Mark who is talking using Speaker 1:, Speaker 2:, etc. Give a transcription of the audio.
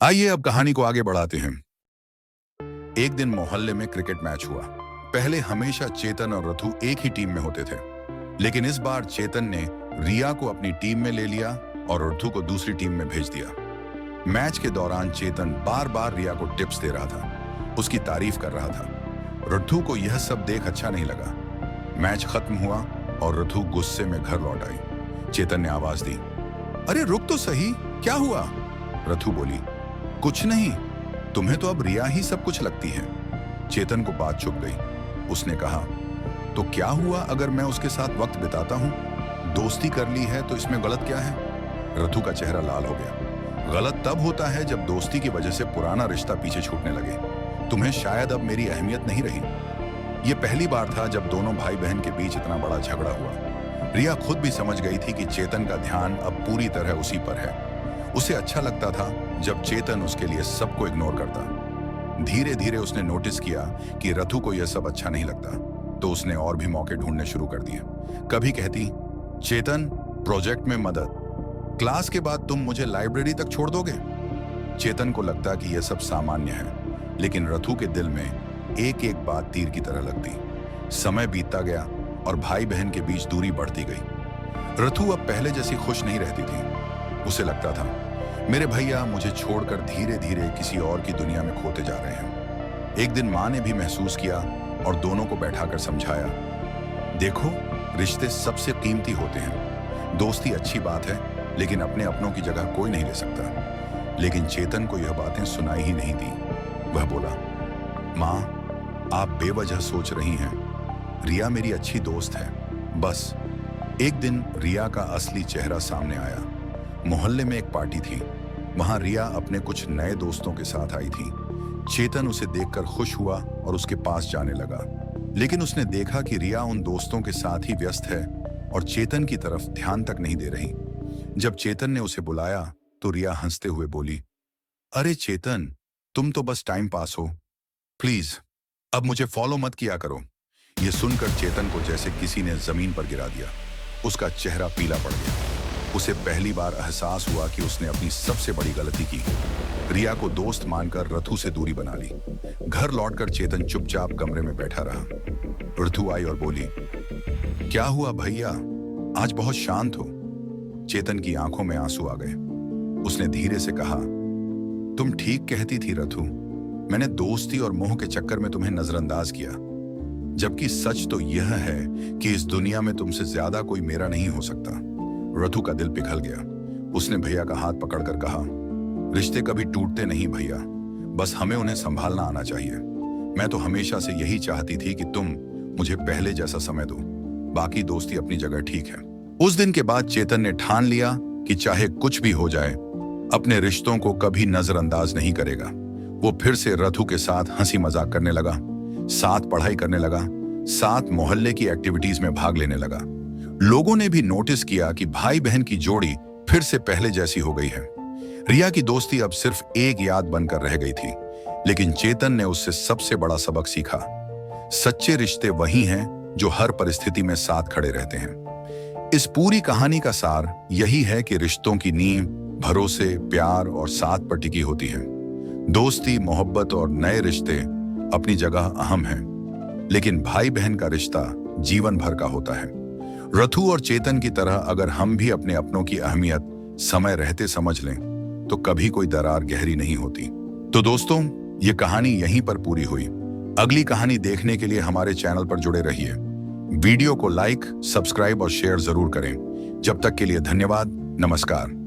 Speaker 1: आइए अब कहानी को आगे बढ़ाते हैं। एक दिन मोहल्ले में क्रिकेट मैच हुआ। पहले हमेशा चेतन और रथु एक ही टीम में होते थे, लेकिन इस बार चेतन ने रिया को अपनी टीम में ले लिया और रथु को दूसरी टीम में भेज दिया। मैच के दौरान चेतन बार बार रिया को टिप्स दे रहा था, उसकी तारीफ कर रहा था। रथु को यह सब देख अच्छा नहीं लगा। मैच खत्म हुआ और रथु गुस्से में घर लौट आई। चेतन ने आवाज दी, अरे रुक तो सही, क्या हुआ? रथु बोली, कुछ नहीं, तुम्हें तो अब रिया ही सब कुछ लगती है। चेतन को बात चुभ गई। उसने कहा, तो क्या हुआ अगर मैं उसके साथ वक्त बिताता हूं? दोस्ती कर ली है तो इसमें गलत क्या है? रथु का चेहरा लाल हो गया। गलत तब होता है जब दोस्ती की वजह से पुराना रिश्ता पीछे छूटने लगे। तुम्हें शायद अब मेरी अहमियत नहीं रही। यह पहली बार था जब दोनों भाई बहन के बीच इतना बड़ा झगड़ा हुआ। रिया खुद भी समझ गई थी कि चेतन का ध्यान अब पूरी तरह उसी पर है। उसे अच्छा लगता था जब चेतन उसके लिए सबको इग्नोर करता। धीरे धीरे उसने नोटिस किया कि रथु को यह सब अच्छा नहीं लगता, तो उसने और भी मौके ढूंढने शुरू कर दिए। कभी कहती, चेतन, प्रोजेक्ट में मदद, क्लास के बाद तुम मुझे लाइब्रेरी तक छोड़ दोगे? चेतन को लगता कि यह सब सामान्य है, लेकिन रथु के दिल में एक एक बात तीर की तरह लगती। समय बीतता गया और भाई बहन के बीच दूरी बढ़ती गई। रथु अब पहले जैसी खुश नहीं रहती थी। उसे लगता था, मेरे भैया मुझे छोड़कर धीरे धीरे किसी और की दुनिया में खोते जा रहे हैं। एक दिन मां ने भी महसूस किया और दोनों को बैठाकर समझाया, देखो, रिश्ते सबसे कीमती होते हैं। दोस्ती अच्छी बात है, लेकिन अपने अपनों की जगह कोई नहीं ले सकता। लेकिन चेतन को यह बातें सुनाई ही नहीं दी। वह बोला, मां, आप बेवजह सोच रही हैं। रिया मेरी अच्छी दोस्त है, बस। एक दिन रिया का असली चेहरा सामने आया। मोहल्ले में एक पार्टी थी। वहां रिया अपने कुछ नए दोस्तों के साथ आई थी। चेतन उसे देखकर खुश हुआ और उसके पास जाने लगा, लेकिन उसने देखा कि रिया उन दोस्तों के साथ ही व्यस्त है और चेतन की तरफ ध्यान तक नहीं दे रही। जब चेतन ने उसे बुलाया तो रिया हंसते हुए बोली, अरे चेतन, तुम तो बस टाइम पास हो, प्लीज अब मुझे फॉलो मत किया करो। यह सुनकर चेतन को जैसे किसी ने जमीन पर गिरा दिया। उसका चेहरा पीला पड़ गया। उसे पहली बार एहसास हुआ कि उसने अपनी सबसे बड़ी गलती की। रिया को दोस्त मानकर रथु से दूरी बना ली। घर लौटकर चेतन चुपचाप कमरे में बैठा रहा। रथु आई और बोली, क्या हुआ भैया, आज बहुत शांत हो? चेतन की आंखों में आंसू आ गए। उसने धीरे से कहा, तुम ठीक कहती थी रथु, मैंने दोस्ती और मोह के चक्कर में तुम्हें नजरअंदाज किया, जबकि सच तो यह है कि इस दुनिया में तुमसे ज्यादा कोई मेरा नहीं हो सकता। रथु का दिल पिघल गया। उसने भैया का हाथ पकड़कर कहा, रिश्ते कभी टूटते नहीं भैया, बस हमें उन्हें संभालना आना चाहिए। मैं तो हमेशा से यही चाहती थी कि तुम मुझे पहले जैसा समय दो, बाकी दोस्ती अपनी जगह ठीक है। उस दिन के बाद चेतन ने ठान लिया कि चाहे कुछ भी हो जाए, अपने रिश्तों को कभी नजरअंदाज नहीं करेगा। वो फिर से रथु के साथ हंसी मजाक करने लगा, साथ पढ़ाई करने लगा, साथ मोहल्ले की एक्टिविटीज में भाग लेने लगा। लोगों ने भी नोटिस किया कि भाई बहन की जोड़ी फिर से पहले जैसी हो गई है। रिया की दोस्ती अब सिर्फ एक याद बनकर रह गई थी, लेकिन चेतन ने उससे सबसे बड़ा सबक सीखा। सच्चे रिश्ते वही हैं जो हर परिस्थिति में साथ खड़े रहते हैं। इस पूरी कहानी का सार यही है कि रिश्तों की नींव भरोसे, प्यार और साथ पर टिकी होती है। दोस्ती, मोहब्बत और नए रिश्ते अपनी जगह अहम हैं, लेकिन भाई बहन का रिश्ता जीवन भर का होता है। रथु और चेतन की तरह अगर हम भी अपने अपनों की अहमियत समय रहते समझ लें, तो कभी कोई दरार गहरी नहीं होती। तो दोस्तों, ये कहानी यहीं पर पूरी हुई। अगली कहानी देखने के लिए हमारे चैनल पर जुड़े रहिए। वीडियो को लाइक, सब्सक्राइब और शेयर जरूर करें। जब तक के लिए धन्यवाद। नमस्कार।